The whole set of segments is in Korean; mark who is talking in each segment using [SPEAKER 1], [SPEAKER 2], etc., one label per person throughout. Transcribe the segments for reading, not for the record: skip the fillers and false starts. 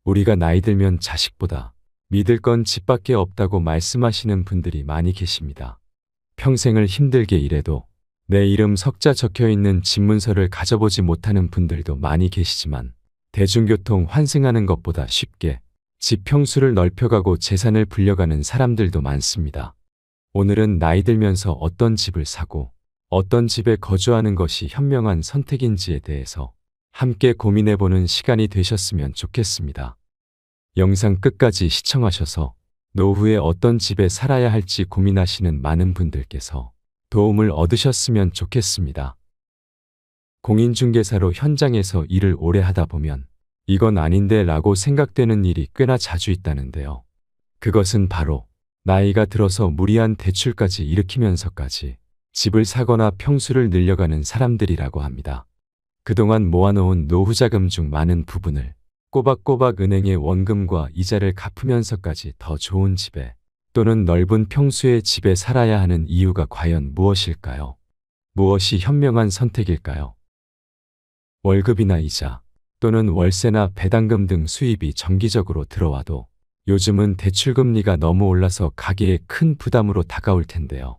[SPEAKER 1] 우리가 나이 들면 자식보다 믿을 건 집밖에 없다고 말씀하시는 분들이 많이 계십니다. 평생을 힘들게 일해도 내 이름 석자 적혀 있는 집 문서를 가져보지 못하는 분들도 많이 계시지만 대중교통 환승하는 것보다 쉽게 집 평수를 넓혀가고 재산을 불려가는 사람들도 많습니다. 오늘은 나이 들면서 어떤 집을 사고 어떤 집에 거주하는 것이 현명한 선택인지에 대해서 함께 고민해보는 시간이 되셨으면 좋겠습니다. 영상 끝까지 시청하셔서 노후에 어떤 집에 살아야 할지 고민하시는 많은 분들께서 도움을 얻으셨으면 좋겠습니다. 공인중개사로 현장에서 일을 오래 하다 보면 이건 아닌데 라고 생각되는 일이 꽤나 자주 있다는데요. 그것은 바로 나이가 들어서 무리한 대출까지 일으키면서까지 집을 사거나 평수를 늘려가는 사람들이라고 합니다. 그동안 모아놓은 노후자금 중 많은 부분을 꼬박꼬박 은행의 원금과 이자를 갚으면서까지 더 좋은 집에 또는 넓은 평수의 집에 살아야 하는 이유가 과연 무엇일까요? 무엇이 현명한 선택일까요? 월급이나 이자 또는 월세나 배당금 등 수입이 정기적으로 들어와도 요즘은 대출금리가 너무 올라서 가계에 큰 부담으로 다가올 텐데요.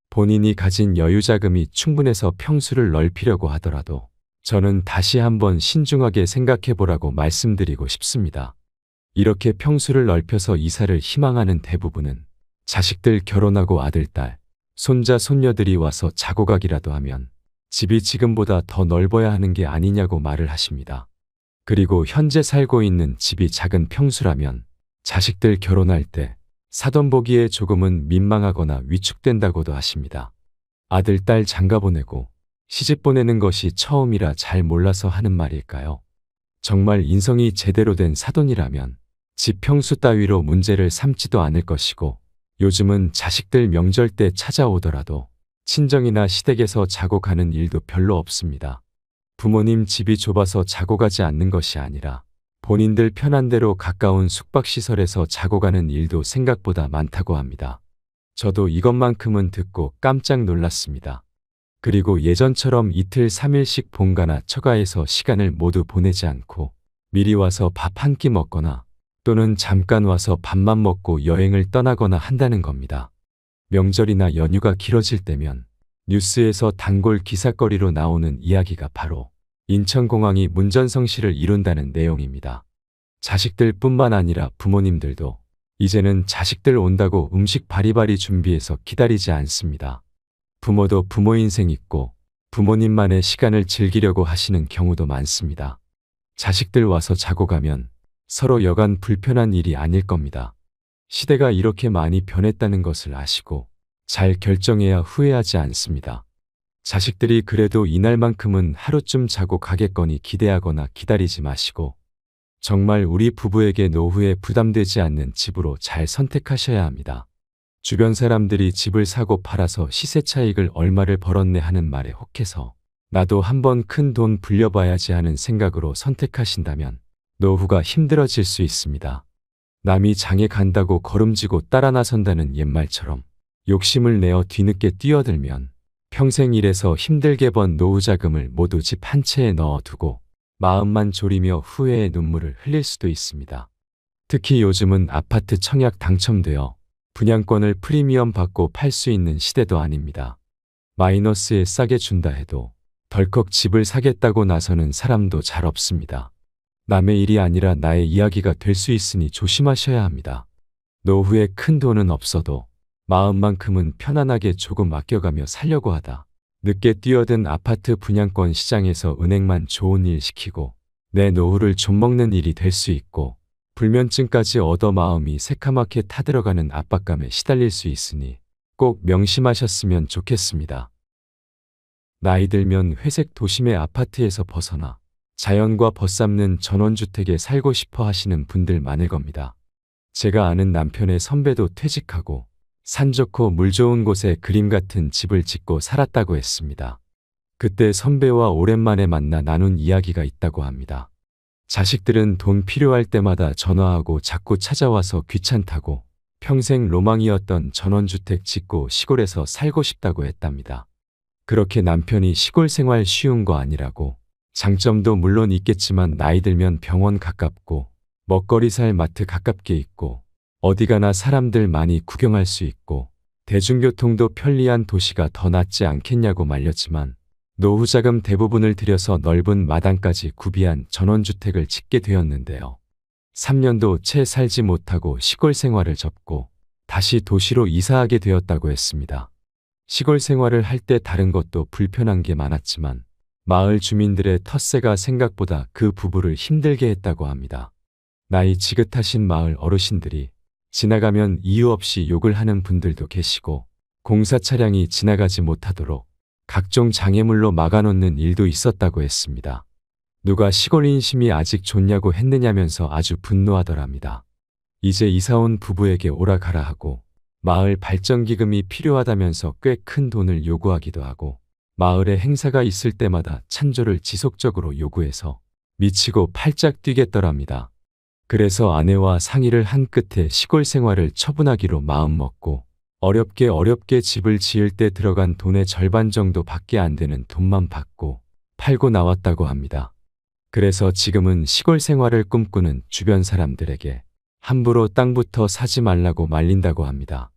[SPEAKER 1] 본인이 가진 여유자금이 충분해서 평수를 넓히려고 하더라도 저는 다시 한번 신중하게 생각해보라고 말씀드리고 싶습니다. 이렇게 평수를 넓혀서 이사를 희망하는 대부분은 자식들 결혼하고 아들, 딸, 손자, 손녀들이 와서 자고 가기라도 하면 집이 지금보다 더 넓어야 하는 게 아니냐고 말을 하십니다. 그리고 현재 살고 있는 집이 작은 평수라면 자식들 결혼할 때 사돈 보기에 조금은 민망하거나 위축된다고도 하십니다. 아들, 딸 장가 보내고 시집 보내는 것이 처음이라 잘 몰라서 하는 말일까요? 정말 인성이 제대로 된 사돈이라면 집 평수 따위로 문제를 삼지도 않을 것이고 요즘은 자식들 명절 때 찾아오더라도 친정이나 시댁에서 자고 가는 일도 별로 없습니다. 부모님 집이 좁아서 자고 가지 않는 것이 아니라 본인들 편한 대로 가까운 숙박시설에서 자고 가는 일도 생각보다 많다고 합니다. 저도 이것만큼은 듣고 깜짝 놀랐습니다. 그리고 예전처럼 이틀 3일씩 본가나 처가에서 시간을 모두 보내지 않고 미리 와서 밥 한 끼 먹거나 또는 잠깐 와서 밥만 먹고 여행을 떠나거나 한다는 겁니다. 명절이나 연휴가 길어질 때면 뉴스에서 단골 기사거리로 나오는 이야기가 바로 인천공항이 문전성시를 이룬다는 내용입니다. 자식들뿐만 아니라 부모님들도 이제는 자식들 온다고 음식 바리바리 준비해서 기다리지 않습니다. 부모도 부모 인생 있고 부모님만의 시간을 즐기려고 하시는 경우도 많습니다. 자식들 와서 자고 가면 서로 여간 불편한 일이 아닐 겁니다. 시대가 이렇게 많이 변했다는 것을 아시고 잘 결정해야 후회하지 않습니다. 자식들이 그래도 이날만큼은 하루쯤 자고 가겠거니 기대하거나 기다리지 마시고 정말 우리 부부에게 노후에 부담되지 않는 집으로 잘 선택하셔야 합니다. 주변 사람들이 집을 사고 팔아서 시세 차익을 얼마를 벌었네 하는 말에 혹해서 나도 한번 큰 돈 불려봐야지 하는 생각으로 선택하신다면 노후가 힘들어질 수 있습니다. 남이 장에 간다고 걸음지고 따라 나선다는 옛말처럼 욕심을 내어 뒤늦게 뛰어들면 평생 일해서 힘들게 번 노후자금을 모두 집 한 채에 넣어두고 마음만 졸이며 후회의 눈물을 흘릴 수도 있습니다. 특히 요즘은 아파트 청약 당첨되어 분양권을 프리미엄 받고 팔 수 있는 시대도 아닙니다. 마이너스에 싸게 준다 해도 덜컥 집을 사겠다고 나서는 사람도 잘 없습니다. 남의 일이 아니라 나의 이야기가 될 수 있으니 조심하셔야 합니다. 노후에 큰 돈은 없어도 마음만큼은 편안하게 조금 아껴가며 살려고 하다 늦게 뛰어든 아파트 분양권 시장에서 은행만 좋은 일 시키고 내 노후를 좀먹는 일이 될 수 있고 불면증까지 얻어 마음이 새카맣게 타들어가는 압박감에 시달릴 수 있으니 꼭 명심하셨으면 좋겠습니다. 나이 들면 회색 도심의 아파트에서 벗어나 자연과 벗삼는 전원주택에 살고 싶어 하시는 분들 많을 겁니다. 제가 아는 남편의 선배도 퇴직하고 산 좋고 물 좋은 곳에 그림 같은 집을 짓고 살았다고 했습니다. 그때 선배와 오랜만에 만나 나눈 이야기가 있다고 합니다. 자식들은 돈 필요할 때마다 전화하고 자꾸 찾아와서 귀찮다고 평생 로망이었던 전원주택 짓고 시골에서 살고 싶다고 했답니다. 그렇게 남편이 시골 생활 쉬운 거 아니라고 장점도 물론 있겠지만 나이 들면 병원 가깝고 먹거리 살 마트 가깝게 있고 어디 가나 사람들 많이 구경할 수 있고 대중교통도 편리한 도시가 더 낫지 않겠냐고 말렸지만 노후 자금 대부분을 들여서 넓은 마당까지 구비한 전원주택을 짓게 되었는데요. 3년도 채 살지 못하고 시골 생활을 접고 다시 도시로 이사하게 되었다고 했습니다. 시골 생활을 할 때 다른 것도 불편한 게 많았지만 마을 주민들의 텃세가 생각보다 그 부부를 힘들게 했다고 합니다. 나이 지긋하신 마을 어르신들이 지나가면 이유 없이 욕을 하는 분들도 계시고 공사 차량이 지나가지 못하도록 각종 장애물로 막아놓는 일도 있었다고 했습니다. 누가 시골 인심이 아직 좋냐고 했느냐면서 아주 분노하더랍니다. 이제 이사온 부부에게 오라가라 하고 마을 발전기금이 필요하다면서 꽤 큰 돈을 요구하기도 하고 마을에 행사가 있을 때마다 찬조를 지속적으로 요구해서 미치고 팔짝 뛰겠더랍니다. 그래서 아내와 상의를 한 끝에 시골 생활을 처분하기로 마음먹고 어렵게 집을 지을 때 들어간 돈의 절반 정도 밖에 안 되는 돈만 받고 팔고 나왔다고 합니다. 그래서 지금은 시골 생활을 꿈꾸는 주변 사람들에게 함부로 땅부터 사지 말라고 말린다고 합니다.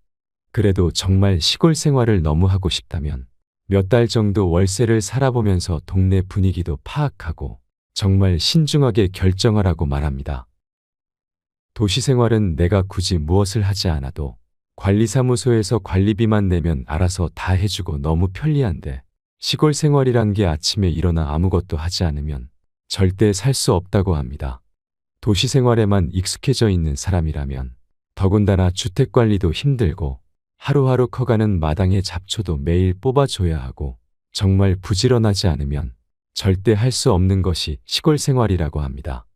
[SPEAKER 1] 그래도 정말 시골 생활을 너무 하고 싶다면 몇 달 정도 월세를 살아보면서 동네 분위기도 파악하고 정말 신중하게 결정하라고 말합니다. 도시 생활은 내가 굳이 무엇을 하지 않아도 관리사무소에서 관리비만 내면 알아서 다 해주고 너무 편리한데 시골 생활이란 게 아침에 일어나 아무것도 하지 않으면 절대 살 수 없다고 합니다. 도시 생활에만 익숙해져 있는 사람이라면 더군다나 주택관리도 힘들고 하루하루 커가는 마당의 잡초도 매일 뽑아줘야 하고 정말 부지런하지 않으면 절대 할 수 없는 것이 시골 생활이라고 합니다.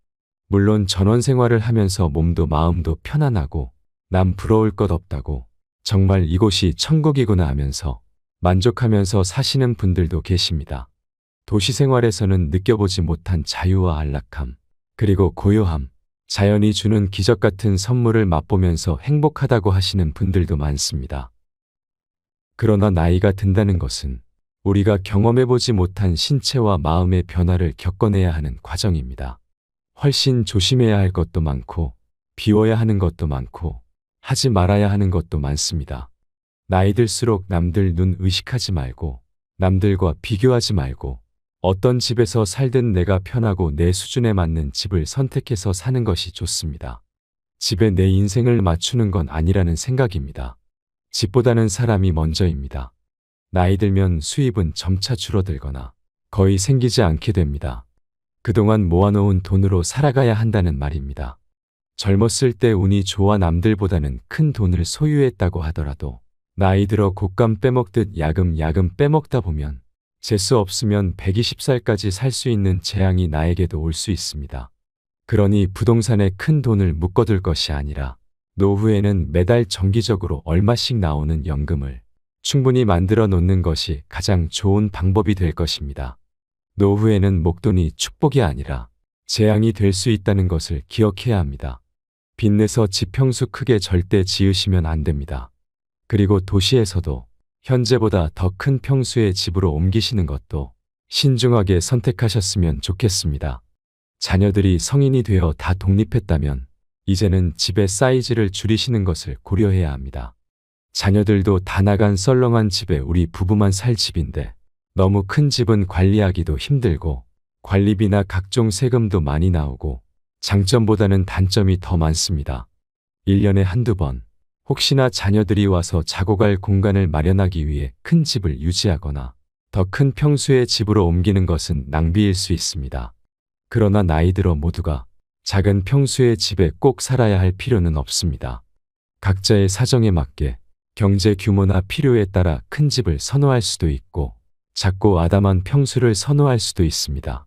[SPEAKER 1] 물론 전원 생활을 하면서 몸도 마음도 편안하고 남 부러울 것 없다고 정말 이곳이 천국이구나 하면서 만족하면서 사시는 분들도 계십니다. 도시 생활에서는 느껴보지 못한 자유와 안락함, 그리고 고요함, 자연이 주는 기적 같은 선물을 맛보면서 행복하다고 하시는 분들도 많습니다. 그러나 나이가 든다는 것은 우리가 경험해보지 못한 신체와 마음의 변화를 겪어내야 하는 과정입니다. 훨씬 조심해야 할 것도 많고 비워야 하는 것도 많고 하지 말아야 하는 것도 많습니다. 나이 들수록 남들 눈 의식하지 말고 남들과 비교하지 말고 어떤 집에서 살든 내가 편하고 내 수준에 맞는 집을 선택해서 사는 것이 좋습니다. 집에 내 인생을 맞추는 건 아니라는 생각입니다. 집보다는 사람이 먼저입니다. 나이 들면 수입은 점차 줄어들거나 거의 생기지 않게 됩니다. 그동안 모아놓은 돈으로 살아가야 한다는 말입니다. 젊었을 때 운이 좋아 남들보다는 큰 돈을 소유했다고 하더라도 나이 들어 곶감 빼먹듯 야금야금 빼먹다 보면 재수 없으면 120살까지 살 수 있는 재앙이 나에게도 올 수 있습니다. 그러니 부동산에 큰 돈을 묶어둘 것이 아니라 노후에는 매달 정기적으로 얼마씩 나오는 연금을 충분히 만들어 놓는 것이 가장 좋은 방법이 될 것입니다. 노후에는 목돈이 축복이 아니라 재앙이 될 수 있다는 것을 기억해야 합니다. 빚내서 집 평수 크게 절대 지으시면 안 됩니다. 그리고 도시에서도 현재보다 더 큰 평수의 집으로 옮기시는 것도 신중하게 선택하셨으면 좋겠습니다. 자녀들이 성인이 되어 다 독립했다면 이제는 집의 사이즈를 줄이시는 것을 고려해야 합니다. 자녀들도 다 나간 썰렁한 집에 우리 부부만 살 집인데 너무 큰 집은 관리하기도 힘들고 관리비나 각종 세금도 많이 나오고 장점보다는 단점이 더 많습니다. 1년에 한두 번 혹시나 자녀들이 와서 자고 갈 공간을 마련하기 위해 큰 집을 유지하거나 더 큰 평수의 집으로 옮기는 것은 낭비일 수 있습니다. 그러나 나이 들어 모두가 작은 평수의 집에 꼭 살아야 할 필요는 없습니다. 각자의 사정에 맞게 경제 규모나 필요에 따라 큰 집을 선호할 수도 있고 작고 아담한 평수를 선호할 수도 있습니다.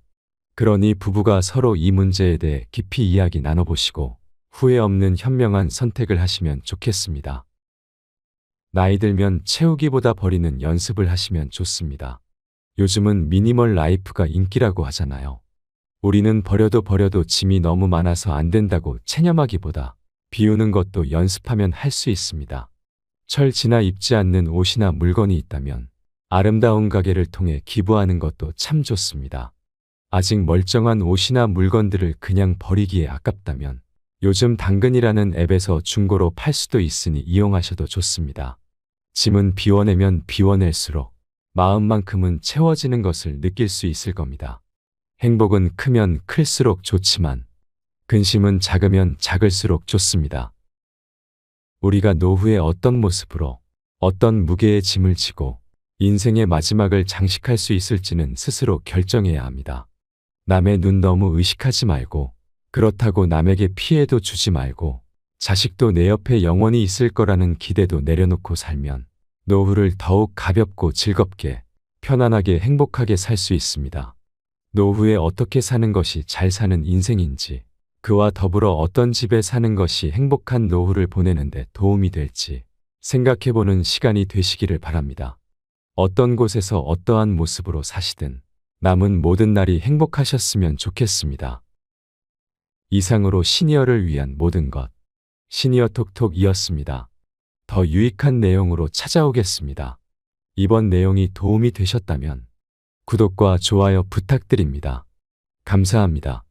[SPEAKER 1] 그러니 부부가 서로 이 문제에 대해 깊이 이야기 나눠보시고 후회 없는 현명한 선택을 하시면 좋겠습니다. 나이 들면 채우기보다 버리는 연습을 하시면 좋습니다. 요즘은 미니멀 라이프가 인기라고 하잖아요. 우리는 버려도 짐이 너무 많아서 안 된다고 체념하기보다 비우는 것도 연습하면 할 수 있습니다. 철 지나 입지 않는 옷이나 물건이 있다면 아름다운 가게를 통해 기부하는 것도 참 좋습니다. 아직 멀쩡한 옷이나 물건들을 그냥 버리기에 아깝다면 요즘 당근이라는 앱에서 중고로 팔 수도 있으니 이용하셔도 좋습니다. 짐은 비워내면 비워낼수록 마음만큼은 채워지는 것을 느낄 수 있을 겁니다. 행복은 크면 클수록 좋지만 근심은 작으면 작을수록 좋습니다. 우리가 노후에 어떤 모습으로 어떤 무게의 짐을 지고 인생의 마지막을 장식할 수 있을지는 스스로 결정해야 합니다. 남의 눈 너무 의식하지 말고 그렇다고 남에게 피해도 주지 말고 자식도 내 옆에 영원히 있을 거라는 기대도 내려놓고 살면 노후를 더욱 가볍고 즐겁게 편안하게 행복하게 살 수 있습니다. 노후에 어떻게 사는 것이 잘 사는 인생인지 그와 더불어 어떤 집에 사는 것이 행복한 노후를 보내는데 도움이 될지 생각해보는 시간이 되시기를 바랍니다. 어떤 곳에서 어떠한 모습으로 사시든 남은 모든 날이 행복하셨으면 좋겠습니다. 이상으로 시니어를 위한 모든 것 시니어 톡톡이었습니다. 더 유익한 내용으로 찾아오겠습니다. 이번 내용이 도움이 되셨다면 구독과 좋아요 부탁드립니다. 감사합니다.